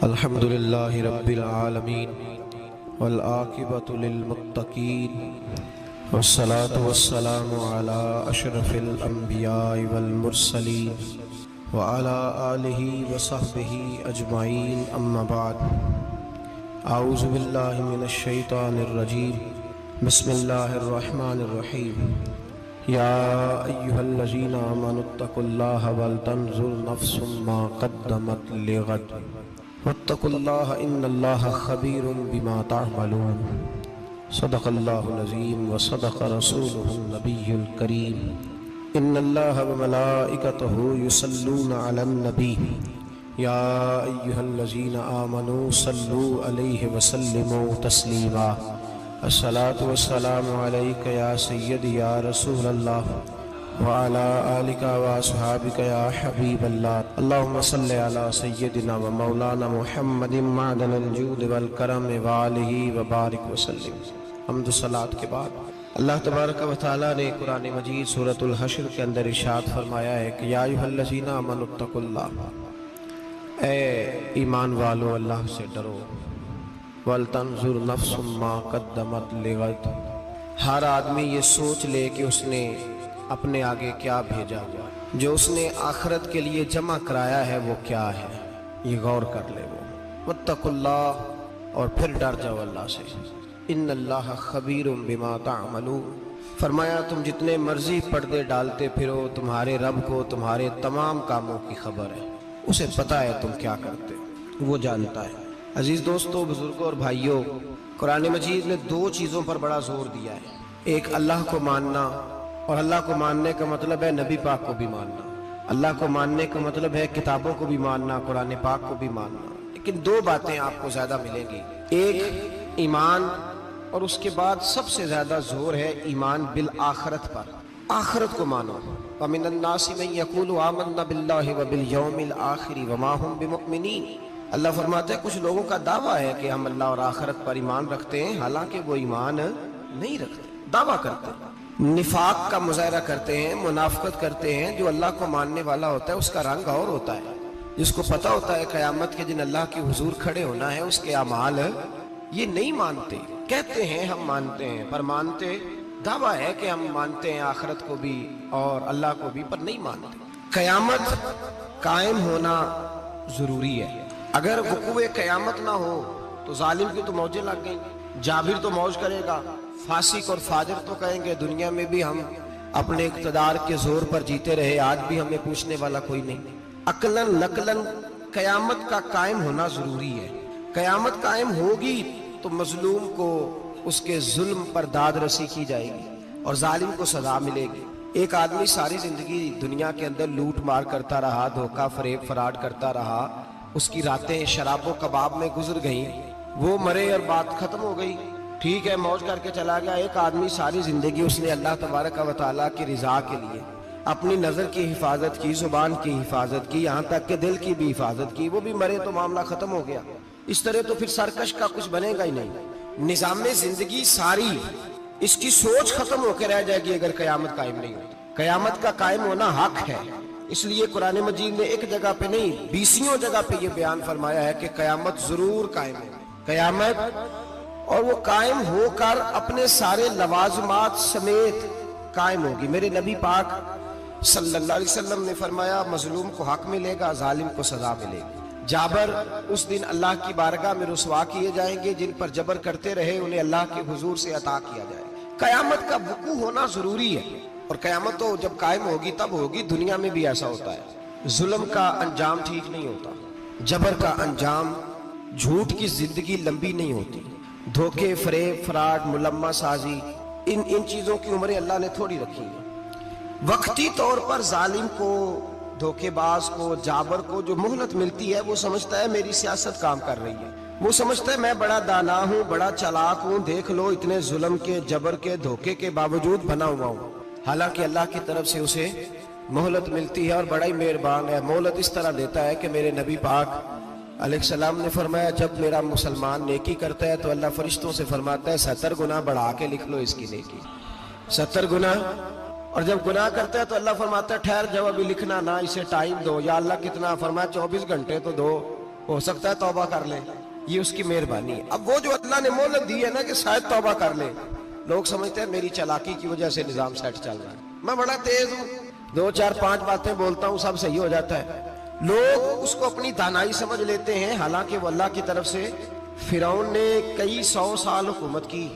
الحمد للہ رب العالمین والعاقبۃ للمتقین والصلاة والسلام علی اشرف الانبیاء والمرسلین وعلی آلہ وصحبہ اجمعین اما بعد اعوذ باللہ من الشیطان الرجیم بسم اللہ الرحمن الرحیم یا ایہا الذین آمنوا اتقوا اللہ ولتنظر نفس ما قدمت لغد واتقوا اللہ ان اللہ خبیر بما تعملون صدق اللہ العظیم وصدق رسولہ النبی الکریم ان اللہ وملائکتہ یصلون علی النبی یا ایہا الذین آمنوا صلوا علیہ وسلموا تسلیما الصلاۃ والسلام علیک یا سیدی یا رسول اللہ وعلی آلک واصحابک یا حبیب اللہ اللہم صلی علی سیدنا و مولانا محمد معدن الجود والکرم وآلہ وبارک وسلم۔ حمد و صلاۃ کے بعد اللہ تبارک و تعالیٰ نے قرآن مجید سورۃ الحشر کے اندر ارشاد فرمایا ہے کہ یا ایھا الذین آمنوا اتقوا اللہ، اے ایمان والو اللہ سے ڈرو، وَلْتَنْظُرْ نَفْسٌ مَا قَدَّمَتْ لِغَدٍ، ہر آدمی یہ سوچ لے کہ اس نے اپنے آگے کیا بھیجا ہوا، جو اس نے آخرت کے لیے جمع کرایا ہے وہ کیا ہے، یہ غور کر لے وہ۔ وَاتَّقُوا اللَّهَ، اور پھر ڈر جاؤ اللہ سے، اِنَّ اللَّهَ خَبِيرٌ بِمَا تَعْمَلُونَ، فرمایا تم جتنے مرضی پردے ڈالتے پھرو، تمہارے رب کو تمہارے تمام کاموں کی خبر ہے، اسے پتہ ہے تم کیا کرتے، وہ جانتا ہے۔ عزیز دوستو، بزرگوں اور بھائیوں، قرآن مجید نے دو چیزوں پر بڑا زور دیا ہے، ایک اللہ کو ماننا، اور اللہ کو ماننے کا مطلب ہے نبی پاک کو بھی ماننا، اللہ کو ماننے کا مطلب ہے کتابوں کو بھی ماننا، قرآن پاک کو بھی ماننا۔ لیکن دو باتیں آپ کو زیادہ ملیں گی، ایک ایمان، اور اس کے بعد سب سے زیادہ زور ہے ایمان بالآخرت پر، آخرت کو مانو۔ وَمِنَ النَّاسِ مَن يَقُولُ آمَنَّا بِاللَّهِ وَبِالْيَوْمِ الْآخِرِ وَمَا هُمْ بِمُؤْمِنِينَ، اللہ فرماتا ہے کچھ لوگوں کا دعویٰ ہے کہ ہم اللہ اور آخرت پر ایمان رکھتے ہیں، حالانکہ وہ ایمان نہیں رکھتے، دعویٰ کرتے ہیں، نفاق کا مظاہرہ کرتے ہیں، منافقت کرتے ہیں۔ جو اللہ کو ماننے والا ہوتا ہے اس کا رنگ اور ہوتا ہے، جس کو پتہ ہوتا ہے قیامت کے دن اللہ کے حضور کھڑے ہونا ہے، اس کے اعمال یہ نہیں مانتے، کہتے ہیں ہم مانتے ہیں، پر مانتے، دعویٰ ہے کہ ہم مانتے ہیں آخرت کو بھی اور اللہ کو بھی، پر نہیں مانتے۔ قیامت قائم ہونا ضروری ہے، اگر وقوع قیامت نہ ہو تو ظالم کی تو موجیں لگ گئیں، جابر تو موج کرے گا، فاسق اور فاجر تو کہیں گے دنیا میں بھی ہم اپنے اقتدار کے زور پر جیتے رہے، آج بھی ہمیں پوچھنے والا کوئی نہیں۔ عقلاً نقلاً قیامت کا قائم ہونا ضروری ہے۔ قیامت قائم ہوگی تو مظلوم کو اس کے ظلم پر داد رسی کی جائے گی اور ظالم کو سزا ملے گی۔ ایک آدمی ساری زندگی دنیا کے اندر لوٹ مار کرتا رہا، دھوکہ فریب فراڈ کرتا رہا، اس کی راتیں شراب و کباب میں گزر گئیں، وہ مرے اور بات ختم ہو گئی، ٹھیک ہے موج کر کے چلا گیا۔ ایک آدمی ساری زندگی اس نے اللہ تبارک و تعالیٰ کی رضا کے لیے اپنی نظر کی حفاظت کی، زبان کی حفاظت کی، یہاں تک کہ دل کی بھی حفاظت کی، وہ بھی مرے تو معاملہ ختم ہو گیا۔ اس طرح تو پھر سرکش کا کچھ بنے گا ہی نہیں، نظام زندگی ساری اس کی سوچ ختم ہو کے رہ جائے گی اگر قیامت قائم نہیں ہوتی۔ قیامت کا قائم ہونا حق ہے، اس لیے قرآن مجید نے ایک جگہ پہ نہیں 20 جگہ پہ یہ بیان فرمایا ہے کہ قیامت ضرور قائم ہے، قیامت، اور وہ قائم ہو کر اپنے سارے لوازمات سمیت قائم ہوگی۔ میرے نبی پاک صلی اللہ علیہ وسلم نے فرمایا مظلوم کو حق ملے گا، ظالم کو سزا ملے گی۔ جابر اس دن اللہ کی بارگاہ میں رسوا کیے جائیں گے، جن پر جبر کرتے رہے انہیں اللہ کے حضور سے عطا کیا جائے گا۔ قیامت کا وقوع ہونا ضروری ہے، اور قیامت تو جب قائم ہوگی تب ہوگی۔ دنیا میں بھی ایسا ہوتا ہے، ظلم کا انجام ٹھیک نہیں ہوتا، جبر کا انجام، جھوٹ کی زندگی لمبی نہیں ہوتی، دھوکے فریب فراڈ ملمہ سازی، ان چیزوں کی عمریں اللہ نے تھوڑی رکھی ہیں۔ وقتی طور پر ظالم کو، دھوکے باز کو، جابر کو جو مہلت ملتی ہے وہ سمجھتا ہے میری سیاست کام کر رہی ہے، وہ سمجھتا ہے میں بڑا دانا ہوں، بڑا چلاک ہوں، دیکھ لو اتنے ظلم کے، جبر کے، دھوکے کے باوجود بنا ہوا ہوں۔ حالانکہ اللہ کی طرف سے اسے مہلت ملتی ہے اور بڑا ہی مہربان ہے۔ مہلت اس طرح دیتا ہے کہ میرے نبی پاک علیہ السلام نے فرمایا جب میرا مسلمان نیکی کرتا ہے تو اللہ فرشتوں سے فرماتا ہے 70 گناہ بڑھا کے لکھ لو اس کی نیکی، 70 گناہ اور جب گناہ کرتا ہے تو اللہ فرماتا ہے ٹھہر جاؤ ابھی لکھنا نہ، اسے ٹائم دو. یا اللہ کتنا؟ فرمایا 24 گھنٹے تو دو. ہو سکتا ہے توبہ کر لے، یہ اس کی مہربانی ہے۔ اب وہ جو اللہ نے مہلت دی ہے نا کہ شاید توبہ کر لے، لوگ سمجھتے ہیں میری چالاکی کی وجہ سے نظام سیٹ چل رہا ہے، میں بڑا تیز ہوں، 2 4 5 باتیں بولتا ہوں سب صحیح ہو جاتا ہے۔ لوگ اس کو اپنی دانائی سمجھ لیتے ہیں، حالانکہ وہ اللہ کی طرف سے۔ فرعون نے کئی 100 سال حکومت کی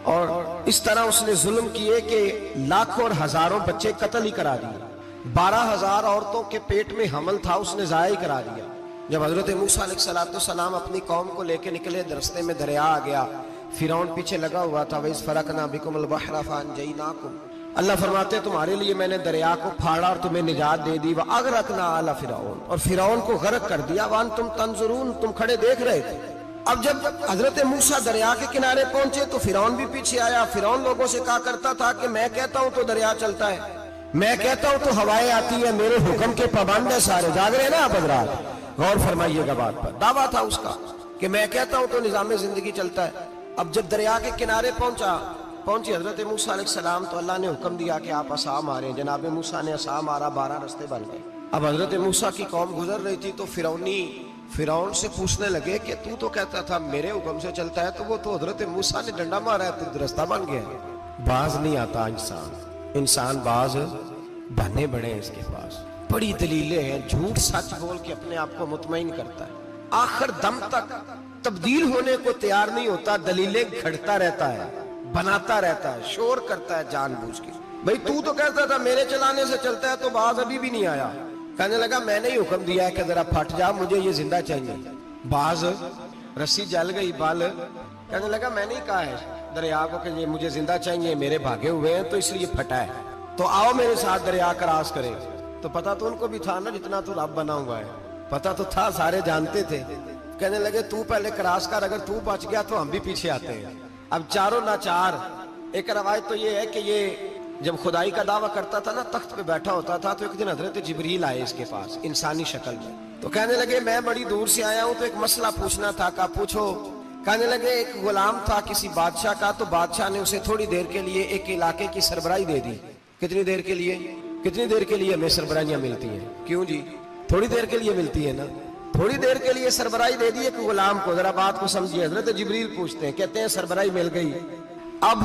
اور اس طرح اس نے ظلم کیے کہ لاکھوں اور ہزاروں بچے قتل ہی کرا دیے، 12,000 عورتوں کے پیٹ میں حمل تھا اس نے ضائع کرا دیا۔ جب حضرت موسیٰ علیہ السلام اپنی قوم کو لے کے نکلے، رستے میں دریا آ گیا، فرعون پیچھے لگا ہوا تھا، وَإِذْ فَرَقْنَا بِكُمُ الْبَحْرَ فَأَنْجَيْنَاكُمْ، اللہ فرماتے تمہارے لیے میں نے دریا کو پھاڑا اور تمہیں نجات دے دی، وَأَغْرَقْنَا آلَ فِرْعَوْنَ، اور فرعون کو غرق کر دیا، وَأَنْتُمْ تَنْظُرُونَ، تم کھڑے دیکھ رہے تھے۔ اب جب حضرت موسیٰ دریا کے کنارے پہنچے تو فرعون بھی پیچھے آیا۔ فرعون لوگوں سے کہا کرتا تھا کہ میں کہتا ہوں تو دریا چلتا ہے، میں کہتا ہوں تو ہوائیں آتی ہے، میرے حکم کے پابند ہے سارے۔ جاگ رہے ہیں نا آپ حضرات، غور فرمائیے گا بات پر۔ دعویٰ تھا اس کا کہ میں کہتا ہوں تو نظام زندگی چلتا ہے۔ اب جب دریا کے کنارے پہنچی حضرت موسیٰ علیہ السلام تو اللہ نے حکم دیا کہ آپ عصا ماریں۔ جناب موسیٰ نے عصا مارا، 12 رستے بن گئے۔ اب حضرت موسیٰ کی قوم گزر رہی تھی تو فرعون سے پوچھنے لگے کہ تو کہتا تھا میرے حکم سے چلتا ہے، تو وہ تو حضرت موسیٰ نے ڈنڈا مارا ہے تو رستہ بن گیا ہے۔ باز نہیں آتا انسان باز بنے بڑے ہیں، اس کے پاس بڑی دلیلیں ہیں، جھوٹ سچ بول کے اپنے آپ کو مطمئن کرتا ہے، آخر دم تک تبدیل ہونے کو تیار نہیں ہوتا، دلیلیں گھڑتا رہتا ہے، بناتا رہتا ہے، شور کرتا ہے جان بوجھ کے۔ بھئی تو کہتا تھا میرے چلانے سے چلتا ہے، تو باز ابھی بھی نہیں آیا۔ کہنے لگا میں نے ہی حکم دیا ہے کہ ذرا پھٹ جا، مجھے یہ زندہ چاہیے۔ باز رسی جل گئی، بال کہنے لگا میں نے ہی کہا ہے دریا کو کہ یہ مجھے زندہ چاہیے، میرے بھاگے ہوئے ہیں تو اس لیے پھٹا ہے، تو آؤ میرے ساتھ دریا کراس کرے۔ تو پتہ تو ان کو بھی تھا نا، جتنا تو رب بنا ہوا ہے، پتہ تو تھا، سارے جانتے تھے۔ کہنے لگے تو پہلے کراس کر، اگر تو بچ گیا تو ہم بھی پیچھے آتے ہیں۔ اب چاروں ناچار۔ ایک روایت تو یہ ہے کہ یہ جب خدائی کا دعویٰ کرتا تھا نا، تخت پہ بیٹھا ہوتا تھا، تو ایک دن حضرت جبریل آئے اس کے پاس انسانی شکل میں، تو کہنے لگے میں بڑی دور سے آیا ہوں تو ایک مسئلہ پوچھنا تھا۔ کہا پوچھو۔ کہنے لگے ایک غلام تھا کسی بادشاہ کا، تو بادشاہ نے اسے تھوڑی دیر کے لیے ایک علاقے کی سربراہی دے دی۔ کتنی دیر کے لیے ہمیں سربراہیاں ملتی ہیں؟ کیوں جی؟ تھوڑی دیر کے لیے ملتی ہے نا، تھوڑی دیر کے لیے سربراہی دے دی ایک غلام کو۔ ذرا بات کو سمجھیے، حضرت جبریل پوچھتے ہیں، کہتے ہیں سربراہی مل گئی، اب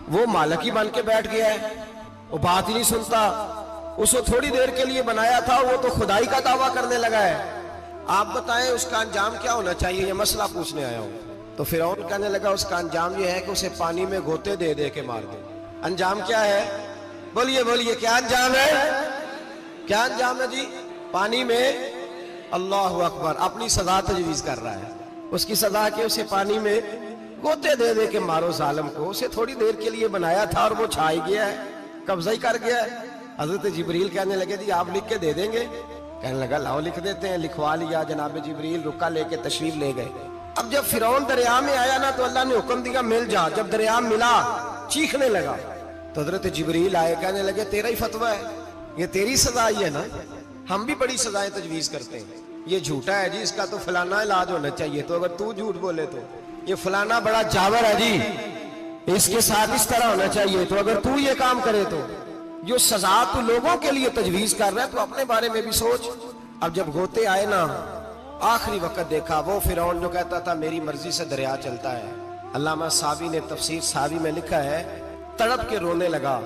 وہ مالک ہی بن کے بیٹھ گیا ہے، وہ بات ہی نہیں سنتا، اس کو تھوڑی دیر کے لیے بنایا تھا، وہ تو خدائی کا دعویٰ کرنے لگا ہے، آپ بتائیں اس کا انجام کیا ہونا چاہیے؟ یہ مسئلہ پوچھنے آیا ہوں۔ تو فرعون کہنے لگا اس کا انجام یہ ہے کہ اسے پانی میں گوتے دے دے کے مار دے۔ انجام کیا ہے؟ بولیے کیا انجام ہے؟ کیا انجام ہے جی؟ پانی میں، اللہ اکبر، اپنی سزا تجویز کر رہا ہے۔ اس کی سزا کہ اسے پانی میں گوتے دے دے کے مارو ظالم کو، اسے تھوڑی دیر کے لیے بنایا تھا اور وہ چھائی گیا ہے، قبضہ ہی کر گیا ہے۔ حضرت جبریل کہنے لگے جی آپ لکھ کے دے دیں گے؟ کہنے لگا لاؤ لکھ دیتے ہیں۔ لکھوا لیا، جناب جبریل رکا لے کے تشریف لے گئے۔ اب جب فرعون دریا میں آیا نا تو اللہ نے حکم دیا مل جا۔ جب دریا ملا چیخنے لگا تو حضرت جبریل آئے، کہنے لگے تیرا ہی فتویٰ ہے، یہ تیری سزا ہی ہے نا، ہم بھی بڑی سزائیں تجویز کرتے ہیں، یہ جھوٹا ہے جی، اس کا تو فلانا علاج ہونا چاہیے، تو اگر تو جھوٹ بولے تو یہ فلانا بڑا جاور ہے جی، اس کے ساتھ اس طرح ہونا چاہیے، تو اگر تو یہ کام کرے تو جو سزا تو لوگوں کے لیے تجویز کر رہا ہے تو اپنے بارے میں بھی سوچ۔ اب جب گوتے آئے نا، آخری وقت دیکھا وہ فرعون جو کہتا تھا میری مرضی سے دریا چلتا ہے، علامہ صاوی نے تفسیر صاوی میں لکھا ہے تڑپ کے رونے لگا۔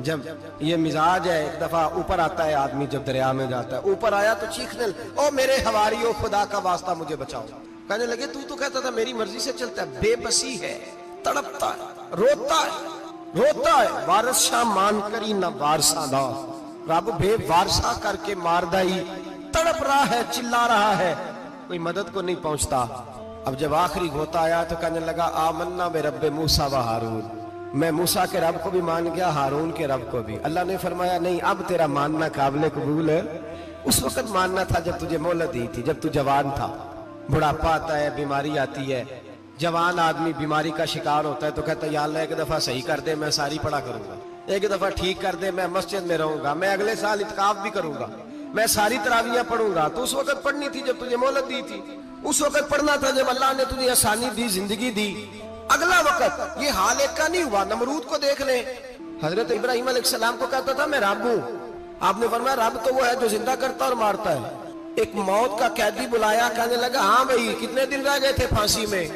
جب یہ مزاج ہے، ایک دفعہ اوپر آتا ہے آدمی جب دریا میں جاتا ہے، اوپر آیا تو چیخنے او میرے حواریو خدا کا واسطہ مجھے بچاؤ۔ کہنے لگے تو کہتا تھا میری مرضی سے چلتا ہے، بے بسی ہے، تڑپتا ہے، روتا ہے، وارث شاہ مان کری نہ وارثہ دا، رب بے وارثہ کر کے مار دائی، تڑپ رہا ہے، چلا رہا ہے، کوئی مدد کو نہیں پہنچتا۔ اب جب آخری گوتا آیا تو کہنے لگا آمنا برب موسیٰ و ہارون، میں موسیٰ کے رب کو بھی مان گیا، ہارون کے رب کو بھی۔ اللہ نے فرمایا نہیں، اب تیرا ماننا قابل قبول ہے، اس وقت ماننا تھا جب تجھے مہلت دی تھی، جب تو جوان تھا۔ بڑھاپا آتا ہے، بیماری آتی ہے، جوان آدمی بیماری کا شکار ہوتا ہے تو کہتا ہے یا اللہ ایک دفعہ صحیح کر دے، میں ساری پڑھا کروں گا، ایک دفعہ ٹھیک کر دے، میں مسجد میں رہوں گا، میں اگلے سال اعتکاف بھی کروں گا، میں ساری تراویحیں پڑھوں گا۔ تو اس وقت پڑھنی تھی جب تجھے مہلت دی تھی، اس وقت پڑھنا تھا جب اللہ نے تجھے آسانی دی، زندگی دی۔ اگلا وقت یہ حال ایک کا نہیں ہوا۔ نمرود کو دیکھ لیں، حضرت ابراہیم علیہ السلام کو کہتا تھا میں رب ہوں، آپ نے فرمایا رب تو وہ ہے جو زندہ کرتا اور مارتا ہے، ایک موت کا قیدی بلایا، کہنے لگا ہاں بھائی کتنے دن رہ گئے تھے پھانسی میں؟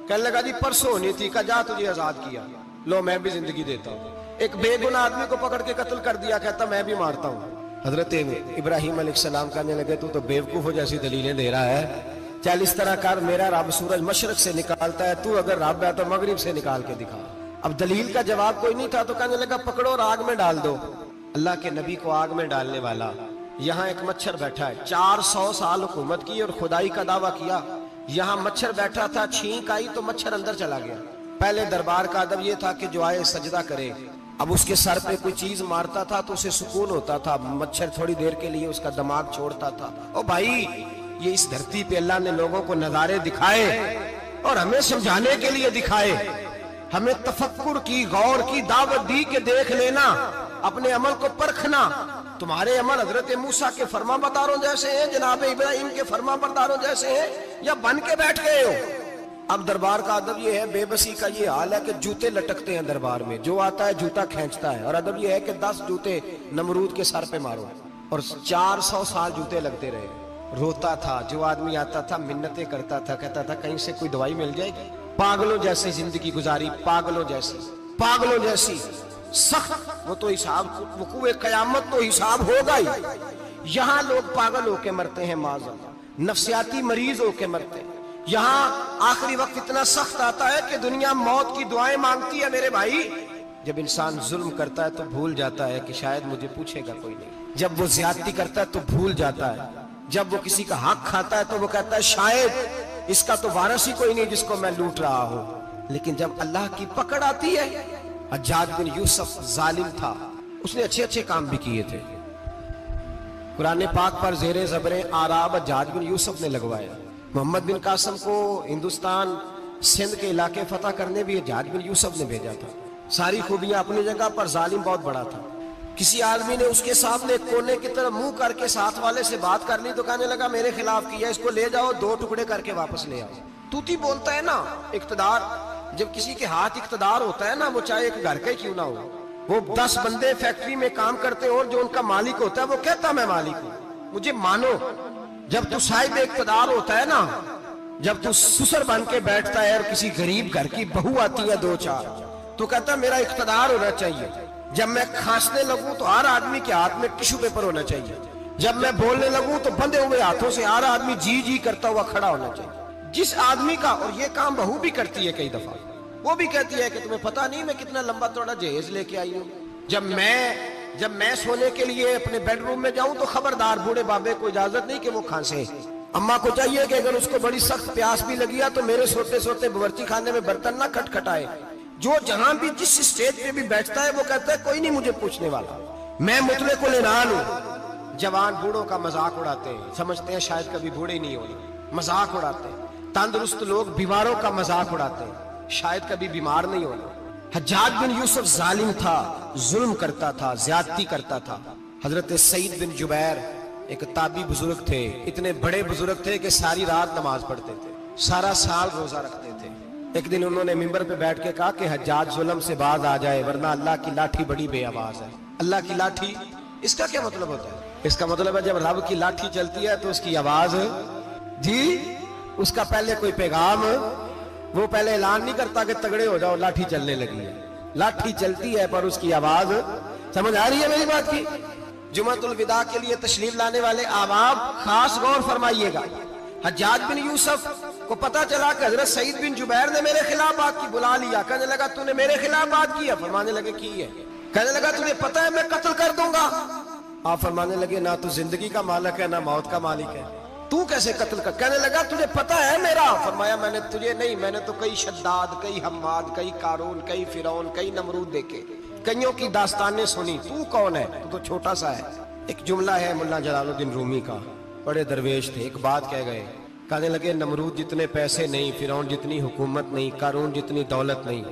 کہنے لگا جی پرسوں ہونی تھی، کہا جا تجھے آزاد کیا، لو میں بھی زندگی دیتا ہوں۔ ایک بے گناہ آدمی کو پکڑ کے قتل کر دیا، کہتا میں بھی مارتا ہوں۔ حضرت ابراہیم علیہ السلام کہنے لگے تو بیوقوفوں جیسی دلیلیں دے رہا ہے، چل اس طرح کر، میرا رب سورج مشرق سے نکالتا ہے، تو اگر رب ہے تو مغرب سے نکال کے دکھا۔ اب دلیل کا جواب کوئی نہیں تھا تو کہنے لگا پکڑو اور آگ میں ڈال دو۔ اللہ کے نبی کو آگ میں ڈالنے والا، یہاں ایک مچھر بیٹھا ہے، 400 سال حکومت کی اور خدائی کا دعویٰ کیا، یہاں مچھر بیٹھا تھا، چھینک آئی تو مچھر اندر چلا گیا۔ پہلے دربار کا ادب یہ تھا کہ جو آئے سجدہ کرے، اب اس کے سر پہ کوئی چیز مارتا تھا تو اسے سکون ہوتا تھا، مچھر تھوڑی دیر کے لیے اس کا دماغ چھوڑتا تھا۔ او بھائی یہ اس دھرتی پہ اللہ نے لوگوں کو نظارے دکھائے اور ہمیں سمجھانے کے لیے دکھائے، ہمیں تفکر کی، غور کی دعوت دی کہ دیکھ لینا، اپنے عمل کو پرکھنا۔ تمہارے عمل حضرت موسیٰ کے فرما برداروں جیسے ہیں، جناب ابراہیم کے فرما برداروں جیسے ہیں، یا بن کے بیٹھ گئے ہو؟ اب دربار کا ادب یہ ہے، بے بسی کا یہ حال ہے کہ جوتے لٹکتے ہیں دربار میں، جو آتا ہے جوتا کھینچتا ہے، اور ادب یہ ہے کہ 10 جوتے نمرود کے سر پہ مارو، اور 400 سال جوتے لگتے رہے۔ روتا تھا، جو آدمی آتا تھا منتیں کرتا تھا، کہتا تھا کہیں سے کوئی دوائی مل جائے گی۔ پاگلوں جیسی زندگی گزاری، پاگلوں جیسی سخت، وہ تو حساب وقوع قیامت تو حساب ہوگا ہی۔ یہاں لوگ پاگل ہو کے مرتے ہیں، معاذ اللہ، نفسیاتی مریض ہو کے مرتے ہیں۔ یہاں آخری وقت اتنا سخت آتا ہے کہ دنیا موت کی دعائیں مانگتی ہے۔ میرے بھائی جب انسان ظلم کرتا ہے تو بھول جاتا ہے کہ شاید مجھے پوچھے گا کوئی نہیں، جب وہ زیادتی کرتا ہے تو بھول جاتا ہے، جب وہ کسی کا حق کھاتا ہے تو وہ کہتا ہے شاید اس کا تو وارث ہی کوئی نہیں جس کو میں لوٹ رہا ہوں۔ لیکن جب اللہ کی پکڑ آتی ہے، حجاج بن یوسف ظالم تھا، اس نے اچھے کام بھی کیے تھے، قرآن پاک پر زیر زبر آراب حجاج بن یوسف نے لگوایا۔ محمد بن قاسم کو ہندوستان سندھ کے علاقے فتح کرنے بھی حجاج بن یوسف نے بھیجا تھا۔ ساری خوبیاں اپنی جگہ پر، ظالم بہت بڑا تھا۔ کسی آدمی نے اس کے سامنے کونے کی طرف منہ کر کے ساتھ والے سے بات کر لی تو کہنے لگا میرے خلاف کیا، اس کو لے جاؤ، 2 ٹکڑے کر کے واپس لے آؤ۔ توتی بولتا ہے نا، اقتدار، جب کسی کے ہاتھ اقتدار ہوتا ہے نا، وہ چاہے ایک گھر کا ہی کیوں نہ ہو، وہ 10 بندے فیکٹری میں کام کرتے اور جو ان کا مالک ہوتا ہے وہ کہتا میں مالک ہوں، مجھے مانو۔ جب تو صاحب اقتدار ہوتا ہے نا، جب تو سسر بن کے بیٹھتا ہے اور کسی غریب گھر کی بہو آتی ہے 2-4 تو کہتا میرا اقتدار ہونا چاہیے، جب میں کھانسنے لگوں تو ہر آدمی کے ہاتھ میں ٹشو پیپر ہونا چاہیے، جب میں بولنے لگوں تو بندھے ہوئے ہاتھوں سے ہر آدمی جی جی کرتا ہوا کھڑا ہونا چاہیے۔ جس آدمی کا، اور یہ کام بہو بھی کرتی ہے کئی دفعہ، وہ بھی کہتی ہے کہ تمہیں پتہ نہیں میں کتنا لمبا چوڑا جہیز لے کے آئی ہوں، جب میں سونے کے لیے اپنے بیڈ روم میں جاؤں تو خبردار بوڑھے بابے کو اجازت نہیں کہ وہ کھانسے، اماں کو چاہیے کہ اگر اس کو بڑی سخت پیاس بھی لگی ہے تو میرے سوتے سوتے باورچی خانے میں برتن نہ کھٹکھٹائے۔ جو جہاں بھی جس اسٹیج پہ بھی بیٹھتا ہے وہ کہتا ہے کوئی نہیں مجھے پوچھنے والا، میں مطلق العنان ہوں۔ جوان بوڑھوں کا مذاق اڑاتے ہیں، سمجھتے ہیں شاید کبھی بوڑھے نہیں ہونے، مذاق اڑاتے ہیں۔ تندرست لوگ بیماروں کا مذاق اڑاتے ہیں، شاید کبھی بیمار نہیں ہونا۔ حجاج بن یوسف ظالم تھا، ظلم کرتا تھا، زیادتی کرتا تھا۔ حضرت سعید بن جبیر ایک تابعی بزرگ تھے، اتنے بڑے بزرگ تھے کہ ساری رات نماز پڑھتے تھے، سارا سال روزہ رکھتے تھے۔ ایک دن انہوں نے منبر پہ بیٹھ کے کہا کہ حجاج ظلم سے باز آ جائے ورنہ اللہ کی لاٹھی بڑی بے آواز ہے۔ اللہ کی لاٹھی، اس کا کیا مطلب ہوتا ہے؟ اس کا مطلب ہے جب رب کی لاٹھی چلتی ہے تو اس کی آواز، جی اس کا پہلے کوئی پیغام، وہ پہلے اعلان نہیں کرتا کہ تگڑے ہو جاؤ لاٹھی چلنے لگی ہے، لاٹھی چلتی ہے پر اس کی آواز، سمجھ آ رہی ہے میری بات کی؟ جمعۃ الوداع کے لیے تشریف لانے والے احباب خاص غور فرمائیے گا۔ حجاج بن یوسف کو پتا چلا کہ حضرت سعید بن جبیر نے میرے خلاف بات کی، بلا لیا، کہنے لگا تو نے میرے خلاف بات کی ہے؟ فرمانے لگے کی ہے۔ کہنے لگا تجھے پتا ہے میں قتل کر دوں گا؟ آپ فرمانے لگے نہ تو زندگی کا مالک ہے نہ موت کا مالک ہے، تو کیسے قتل کر؟ کہنے لگا تجھے پتا ہے میرا؟ فرمایا میں نے تجھے نہیں، میں نے تو کئی شداد، کئی حماد، کئی قارون، کئی فرعون، کئی نمرود دیکھے، کئیوں کی داستانیں سنی، تو کون ہے؟ تو چھوٹا سا ہے۔ ایک جملہ ہے ملا جلال الدین رومی کا، بڑے درویش تھے، ایک بات کہہ گئے، کہنے لگے نمرود جتنے پیسے نہیں، فرعون جتنی حکومت نہیں، قارون جتنی دولت نہیں،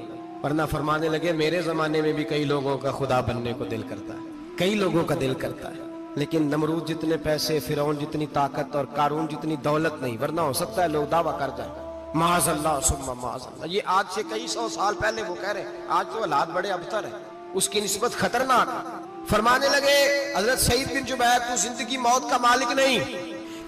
ورنہ فرمانے لگے میرے زمانے میں بھی کئی لوگوں کا خدا بننے کو دل کرتا ہے، کئی لوگوں کا دل کرتا ہے، لیکن نمرود جتنے پیسے، فرعون جتنی طاقت اور قارون جتنی دولت نہیں، ورنہ ہو سکتا ہے لوگ دعویٰ کر جائیں معاذ اللہ ثم معاذ اللہ۔ یہ آج سے کئی 100 سال پہلے وہ کہہ رہے ہیں، آج تو حالات بڑے ابتر ہیں، اس کی نسبت خطرناک۔ فرمانے لگے حضرت سعید بن جبیر تو زندگی موت کا مالک نہیں،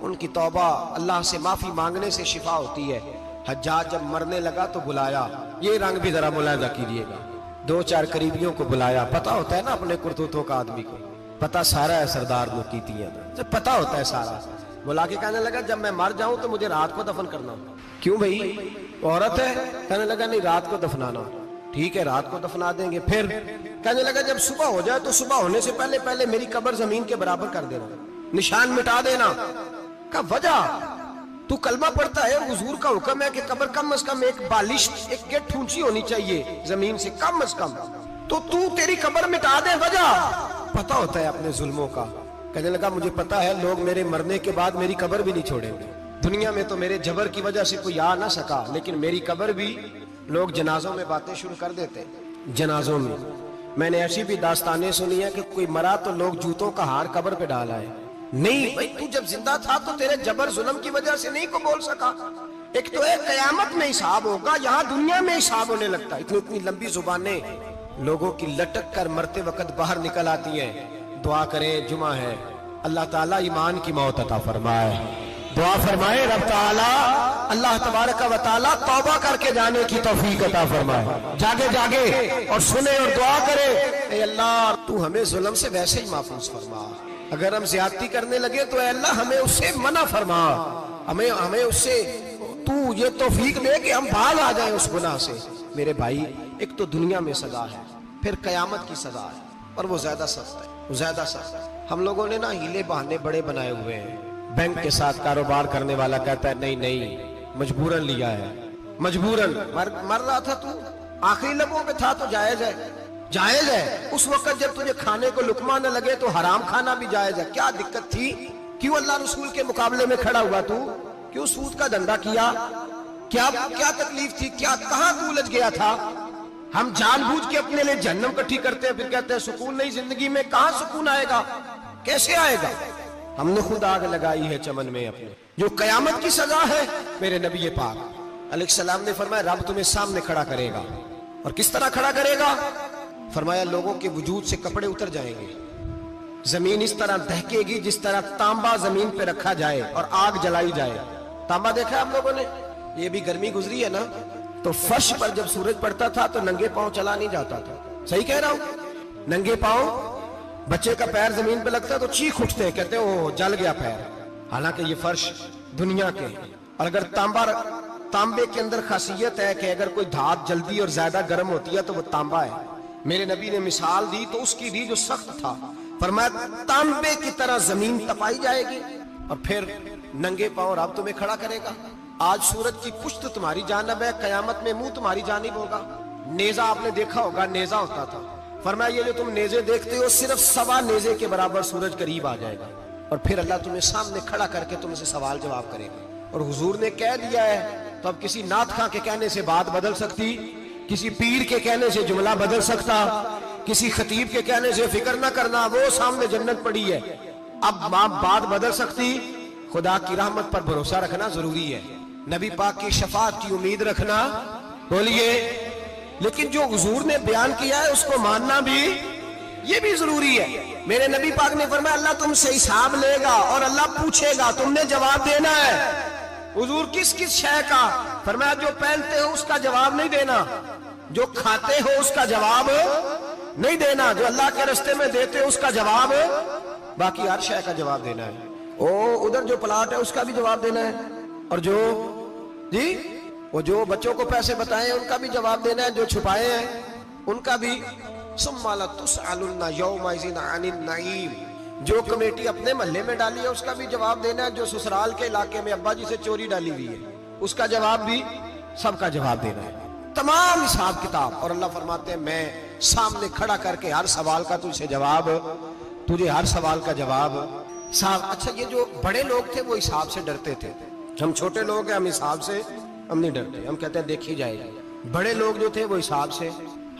ان کی توبہ اللہ سے معافی مانگنے سے شفا ہوتی ہے۔ حجاج جب مرنے لگا تو بلایا، یہ رنگ بھی ذرا ملاحظہ کیجئے گا، 2-4 قریبیوں کو بلایا۔ پتہ ہوتا ہے نا اپنے کرتوتوں کا آدمی کو، پتہ سارا ہے سردار لوگ کیتی ہیں، جب پتہ ہوتا ہے سارا، بلا کے کہنے لگا جب میں مر جاؤں تو مجھے رات کو دفن کرنا۔ کیوں بھئی عورت ہے؟ کہنے لگا نہیں رات کو دفنانا۔ ٹھیک ہے رات کو دفنا دیں گے۔ پھر کہنے لگا جب صبح ہو جائے تو صبح ہونے سے پہلے پہلے میری قبر زمین کے برابر کر دینا، نشان مٹا دینا۔ کہا وجہ؟ تو کلمہ پڑھتا ہے اور حضور کا حکم ہے کہ قبر کم از کم ایک بالش ایک گٹ اونچی ہونی چاہیے زمین سے کم از کم، تو تیری قبر مٹا دے۔ وجہ پتہ ہوتا ہے اپنے ظلموں کا۔ کہنے لگا مجھے پتہ ہے لوگ میرے مرنے کے بعد میری قبر بھی نہیں چھوڑیں گے، دنیا میں تو میرے جبر کی وجہ سے کوئی آ نہ سکا، لیکن میری قبر بھی لوگ جنازوں میں باتیں شروع کر دیتے ہیں۔ جنازوں میں نے ایسی بھی داستانیں سنی ہیں کہ کوئی مرا تو لوگ جوتوں کا ہار قبر پہ ڈالا ہے۔ نہیں بھائی تو جب زندہ تھا تو تیرے جبر ظلم کی وجہ سے نہیں کو بول سکا۔ ایک تو ایک قیامت میں حساب ہوگا، یہاں دنیا میں حساب ہونے لگتا ہے۔ اتنی لمبی زبانیں لوگوں کی لٹک کر مرتے وقت باہر نکل آتی ہیں۔ دعا کریں، جمعہ ہے، اللہ تعالیٰ ایمان کی موت عطا فرمائے۔ دعا فرمائے رب تعالیٰ اللہ تبارک و تعالیٰ توبہ کر کے جانے کی توفیق عطا فرمائے۔ جاگے اور سنے اور دعا کرے، اے اللہ تو ہمیں ظلم سے ویسے ہی محفوظ فرما، اگر ہم زیادتی کرنے لگے تو اے اللہ ہمیں اس سے منع فرما، ہمیں اس سے تو یہ توفیق دے کہ ہم بھاگ آ جائیں اس گناہ سے۔ میرے بھائی ایک تو دنیا میں سزا ہے، پھر قیامت کی سزا ہے، اور وہ زیادہ سخت ہے، وہ زیادہ سخت ہے۔ ہم لوگوں نے نا ہیلے بہانے بڑے بنائے ہوئے ہیں۔ بینک کے ساتھ کاروبار کرنے والا کہتا ہے نہیں مجبوراً لیا ہے، مجبوراً مر رہا تھا تو آخری لمحوں پہ تھا تو جائز ہے، جائز ہے۔ اس وقت جب تجھے کھانے کو لقمہ نہ لگے تو حرام کھانا بھی جائز ہے۔ کیا دقت تھی؟ کیوں اللہ رسول کے مقابلے میں کھڑا ہوا تو؟ کیوں سود کا دھندا کیا؟ کیا تکلیف تھی؟ کہاں تو الجھ گیا تھا؟ ہم جان بوجھ کے اپنے لیے جہنم کٹھی کرتے ہیں، پھر کہتے ہیں سکون نہیں زندگی میں۔ کہاں سکون آئے گا؟ کیسے آئے گا؟ ہم نے خود آگ لگائی ہے چمن میں اپنے۔ جو قیامت کی سزا ہے، میرے نبی پاک علیہ السلام نے فرمایا رب تمہیں سامنے کھڑا کرے گا۔ اور کس طرح کھڑا کرے گا؟ فرمایا لوگوں کے وجود سے کپڑے اتر جائیں گے، زمین اس طرح دہکے گی جس طرح تانبا زمین پہ رکھا جائے اور آگ جلائی جائے۔ تانبا دیکھا آپ لوگوں نے؟ یہ بھی گرمی گزری ہے نا، تو فرش پر جب سورج پڑتا تھا تو ننگے پاؤں چلا نہیں جاتا تھا۔ صحیح کہہ رہا ہوں؟ ننگے پاؤں، بچے کا پیر زمین پہ لگتا ہے تو چیخ اٹھتے ہیں، کہتے ہیں اوہ جل گیا پیر، حالانکہ یہ فرش دنیا کے ہیں۔ اور اگر تانبے کے اندر خاصیت ہے کہ اگر کوئی دھات جلدی اور زیادہ گرم ہوتی ہے تو وہ تانبا ہے۔ میرے نبی نے مثال دی تو اس کی دی جو سخت تھا، فرمایا تانبے کی طرح زمین تپائی جائے گی اور پھر ننگے پاؤں رب تمہیں کھڑا کرے گا۔ آج سورج کی پشت تمہاری جانب ہے، قیامت میں منہ تمہاری جانب ہوگا۔ نیزہ آپ نے دیکھا ہوگا، نیزہ ہوتا تھا، فرمایا یہ جو تم نیزے دیکھتے ہو صرف 1.25 نیزے کے برابر سورج قریب آ جائے گا، اور پھر اللہ تمہیں سامنے کھڑا کر کے تم سے سوال جواب کرے گا۔ اور حضور نے کہہ دیا ہے تو اب کسی نعت خواں کے کہنے سے بات بدل سکتی، کسی پیر کے کہنے سے جملہ بدل سکتا، کسی خطیب کے کہنے سے فکر نہ کرنا وہ سامنے جنت پڑی ہے، اب بات بدل سکتی۔ خدا کی رحمت پر بھروسہ رکھنا ضروری ہے، نبی پاک کی شفاعت کی امید رکھنا، بولیے، لیکن جو حضور نے بیان کیا ہے اس کو ماننا بھی یہ بھی ضروری ہے۔ میرے نبی پاک نے فرمایا اللہ تم سے حساب لے گا اور اللہ پوچھے گا، تم نے جواب دینا ہے۔ حضور کس شے کا؟ فرمایا جو پہنتے ہو اس کا جواب نہیں دینا، جو کھاتے ہو اس کا جواب نہیں دینا، جو اللہ کے رستے میں دیتے ہو اس کا جواب، باقی ہر شے کا جواب دینا ہے۔ ادھر جو پلاٹ ہے اس کا بھی جواب دینا ہے، اور جو بچوں کو پیسے بتائے ان کا بھی جواب دینا ہے، جو چھپائے ہیں ان کا بھی۔ ثم لتسألن یومئذ عن النعیم، جو کمیٹی اپنے محلے میں ڈالی ہے اس کا بھی جواب دینا ہے، جو سسرال کے علاقے میں ابا جی سے چوری ڈالی ہوئی ہے اس کا جواب بھی، سب کا جواب دینا ہے، تمام حساب کتاب۔ اور اللہ فرماتے ہیں میں سامنے کھڑا کر کے ہر سوال کا تجھے ہر سوال کا جواب صاحب۔ اچھا یہ جو بڑے لوگ تھے وہ حساب سے ڈرتے تھے، ہم چھوٹے لوگ ہیں ہم حساب سے ہم نہیں ڈرتے، ہم کہتے ہیں دیکھی جائے گی۔ بڑے لوگ جو تھے وہ حساب سے،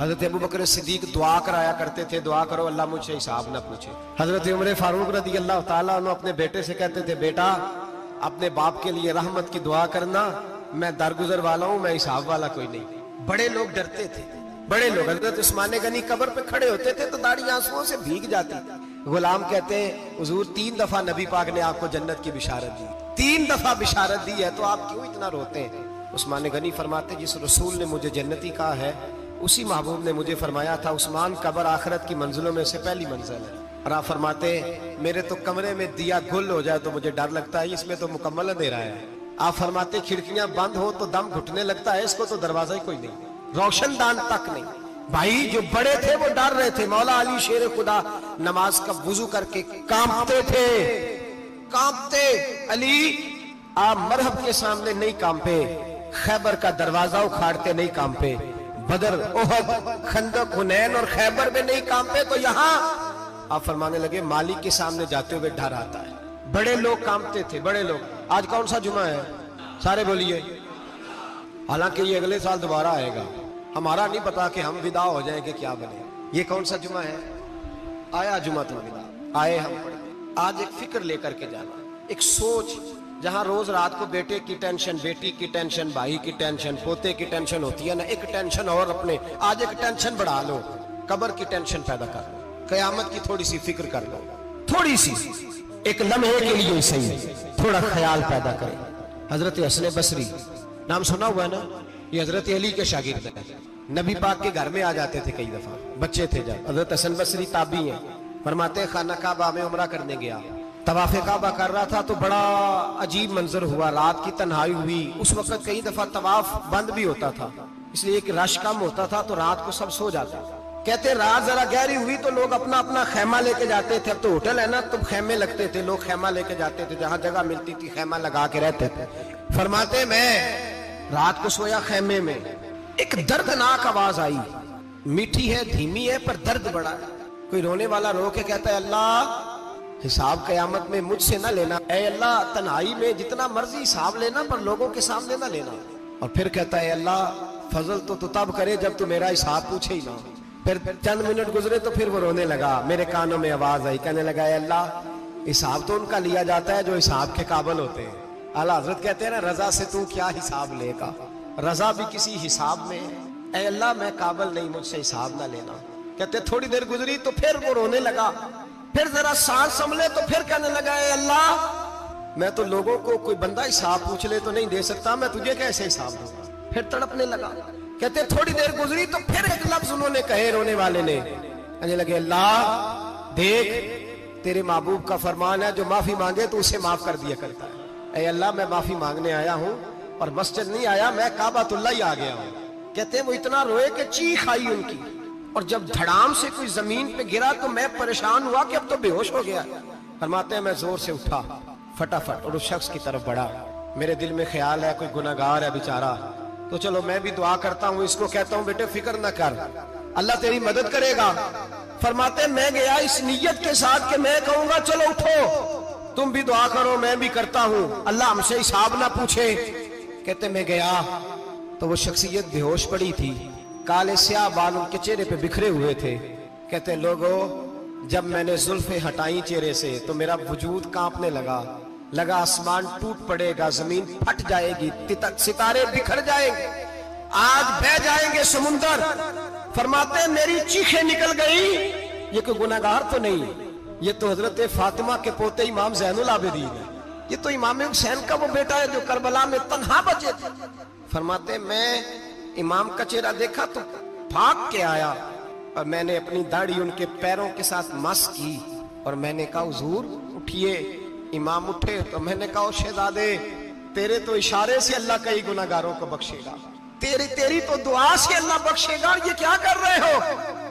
حضرت ابوبکر صدیق دعا کرایا کرتے تھے، دعا کرو اللہ مجھ سے حساب نہ پوچھے۔ حضرت عمر فاروق رضی اللہ تعالیٰ عنہ اپنے بیٹے سے کہتے تھے بیٹا اپنے باپ کے لیے رحمت کی دعا کرنا، میں درگزر والا ہوں، میں حساب والا کوئی نہیں۔ بڑے لوگ ڈرتے تھے، بڑے لوگ۔ حضرت عثمان غنی قبر پہ کھڑے ہوتے تھے تو داڑھی آنسوؤں سے بھیگ جاتی، غلام کہتے ہیں حضور 3 دفعہ نبی پاک نے آپ کو جنت کی بشارت دی، 3 دفعہ بشارت دی ہے، تو آپ کیوں اتنا روتے ہیں؟ عثمان غنی فرماتے جس رسول نے مجھے جنتی کہا ہے اسی محبوب نے مجھے فرمایا تھا عثمان قبر آخرت کی منزلوں میں سے پہلی منزل ہے۔ اور آپ فرماتے میرے تو کمرے میں دیا گل ہو جائے تو مجھے ڈر لگتا ہے، اس میں تو مکمل اندھیرا ہے۔ آپ فرماتے کھڑکیاں بند ہو تو دم گھٹنے لگتا ہے، اس کو تو دروازہ ہی کوئی نہیں، روشن دان تک نہیں۔ بھائی جو بڑے تھے وہ ڈر رہے تھے۔ مولا علی شیر خدا نماز کا وضو کر کے کانپتے تھے، کانپتے۔ علی آپ مرحب کے سامنے نہیں کانپے، خیبر کا دروازہ اکھاڑتے نہیں کانپے، بدر، احد، خندق، حنین اور خیبر میں نہیں کانپے، تو یہاں آپ فرمانے لگے مالک کے سامنے جاتے ہوئے ڈر آتا ہے۔ بڑے لوگ کانپتے تھے، بڑے لوگ۔ آج کون سا جمعہ ہے؟ سارے بولیے۔ حالانکہ یہ اگلے سال دوبارہ آئے گا، ہمارا نہیں پتا کہ ہم ودا ہو جائیں کہ کیا بنے۔ یہ کون سا جمعہ ہے؟ آیا جمعہ الوداع، آئے ہم آج ایک فکر لے کر کے جانا، ایک سوچ۔ جہاں روز رات کو بیٹے کی ٹینشن، بیٹی کی ٹینشن، بھائی کی ٹینشن، پوتے کی ٹینشن ہوتی ہے نا، ایک ٹینشن اور اپنے آج ایک ٹینشن بڑھا لو، قبر کی ٹینشن پیدا کر لو، قیامت کی تھوڑی سی فکر کر لو، تھوڑی سی، ایک لمحے کے لیے صحیح تھوڑا خیال پیدا کریں۔ حضرت حسن بصری نام سنا ہوا ہے نا، یہ حضرت علی کے شاگرد ہیں، نبی پاک کے گھر میں آ جاتے تھے کئی دفعہ، بچے تھے جب۔ حضرت حسن بصری تابعی ہیں، فرماتے خانہ کعبہ میں عمرہ کرنے گیا، طواف کعبہ کر رہا تھا تو بڑا عجیب منظر ہوا، رات کی تنہائی ہوئی۔ اس وقت کئی دفعہ طواف بند بھی ہوتا تھا، اس لیے کہ رش کم ہوتا تھا تو رات کو سب سو جاتا تھا۔ کہتے رات ذرا گہری ہوئی تو لوگ اپنا اپنا خیمہ لے کے جاتے تھے، اب تو ہوٹل ہے نا تو خیمے لگتے تھے، لوگ خیمہ لے کے جاتے تھے، جہاں جگہ ملتی تھی خیمہ لگا کے رہتے تھے۔ فرماتے میں رات کو سویا خیمے میں، ایک دردناک آواز آئی، میٹھی ہے، دھیمی ہے، پر درد بڑا ہے۔ کوئی رونے والا رو کے کہتا ہے اللہ حساب قیامت میں مجھ سے نہ لینا، اے اللہ تنہائی میں جتنا مرضی حساب لینا پر لوگوں کے سامنے نہ لینا۔ اور پھر کہتا ہے اللہ فضل تو تب کرے جب تو میرا حساب پوچھے ہی نہ۔ پھر چند منٹ گزرے تو پھر وہ رونے لگا، میرے کانوں میں آواز آئی، کہنے لگا اے اللہ حساب تو ان کا لیا جاتا ہے جو حساب کے قابل ہوتے ہیں۔ اعلیٰ حضرت کہتے ہیں نا رضا سے تو کیا حساب لے گا، رضا بھی کسی حساب میں ہے، اے اللہ میں قابل نہیں، مجھ سے حساب نہ لینا۔ کہتے تھوڑی دیر گزری تو پھر وہ رونے لگا، پھر ذرا سانس سنبھلے تو پھر کہنے لگا اے اللہ میں تو لوگوں کو کوئی بندہ حساب پوچھ لے تو نہیں دے سکتا، میں تجھے کیسے حساب دوں گا؟ پھر تڑپنے لگا۔ کہتے تھوڑی دیر گزری تو پھر ایک لفظ انہوں نے کہے رونے والے نے، کہنے لگے اللہ دیکھ تیرے محبوب کا فرمان ہے جو معافی مانگے تو اسے معاف کر دیا کرتا ہے۔ اے اللہ میں معافی مانگنے آیا ہوں اور مسجد نہیں آیا، میں کعبۃ اللہ ہی آ گیا ہوں۔ کہتے ہیں وہ اتنا روئے کہ چیخ آئی ان کی، اور جب دھڑام سے کوئی زمین پہ گرا تو میں پریشان ہوا کہ اب تو بے ہوش ہو گیا۔ فرماتے ہیں میں زور سے اٹھا فٹافٹ اور اس شخص کی طرف بڑھا، میرے دل میں خیال ہے کوئی گناہگار ہے بیچارہ، تو چلو میں بھی دعا کرتا ہوں، اس کو کہتا ہوں بیٹے فکر نہ کر، اللہ تیری مدد کرے گا۔ فرماتے ہیں میں گیا اس نیت کے ساتھ کہ میں کہوں گا چلو اٹھو تم بھی دعا کرو، میں بھی کرتا ہوں، اللہ ہم سے حساب نہ پوچھے۔ کہتے میں گیا تو وہ شخصیت بے ہوش پڑی تھی، کالے سیاہ بال ان کے چہرے پہ بکھرے ہوئے تھے۔ کہتے لوگو جب میں نے زلفیں ہٹائیں چہرے سے تو میرا وجود کانپنے لگا آسمان ٹوٹ پڑے گا، زمین پھٹ جائے گی، ستارے بکھر جائیں گے، آج بہہ جائیں گے سمندر۔ فرماتے ہیں میری چیخیں نکل گئی، یہ کوئی گناہگار تو نہیں، یہ تو حضرت فاطمہ کے پوتے امام زین العابدین ہے، یہ تو امام حسین کا وہ بیٹا ہے جو کربلا میں تنہا بچے تھے۔ فرماتے ہیں میں امام کا چہرہ دیکھا تو بھاگ کے آیا اور میں نے اپنی داڑھی ان کے پیروں کے ساتھ مس کی اور میں نے کہا حضور اٹھئے۔ امام اٹھے تو میں نے کہا شہزادے تیرے تو اشارے سے اللہ کئی گناہگاروں کو بخشے گا، تیری تو دعا سے اللہ بخشے گا، یہ کیا کر رہے ہو؟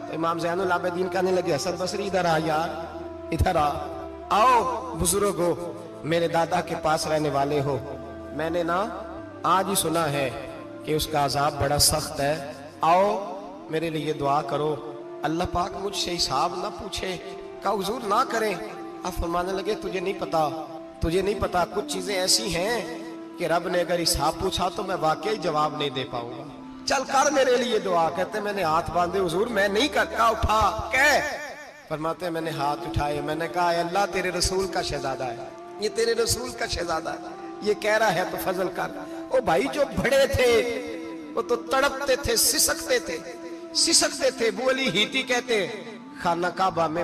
تو امام زین العابدین کہنے لگے حسن بصری ادھر آ یار، ادھر آؤ بزرگ ہو، میرے دادا کے پاس رہنے والے ہو، میں نے نا آج ہی سنا ہے کہ اس کا عذاب بڑا سخت ہے، آؤ میرے لیے دعا کرو، اللہ پاک مجھ سے حساب نہ پوچھے۔ کہا حضور نہ کریں۔ آپ فرمانے لگے تجھے نہیں پتا کچھ چیزیں ایسی ہیں کہ رب نے اگر حساب پوچھا تو میں واقعی جواب نہیں دے پاؤں گا، چل کر میرے لیے دعا۔ کہتے میں نے ہاتھ باندھے حضور میں نہیں کرتا، اٹھا کہہ۔ فرماتے میں نے ہاتھ اٹھائے، میں نے کہا اے اللہ تیرے رسول کا شہزادہ ہے، یہ تیرے رسول کا شہزادہ ہے، یہ کہہ رہا ہے تو فضل کر۔ وہ بھائی جو بڑے تھے وہ تو تڑپتے تھے، سسکتے تھے۔ ابو علی ہیتی کہتے خانہ کعبہ میں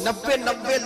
90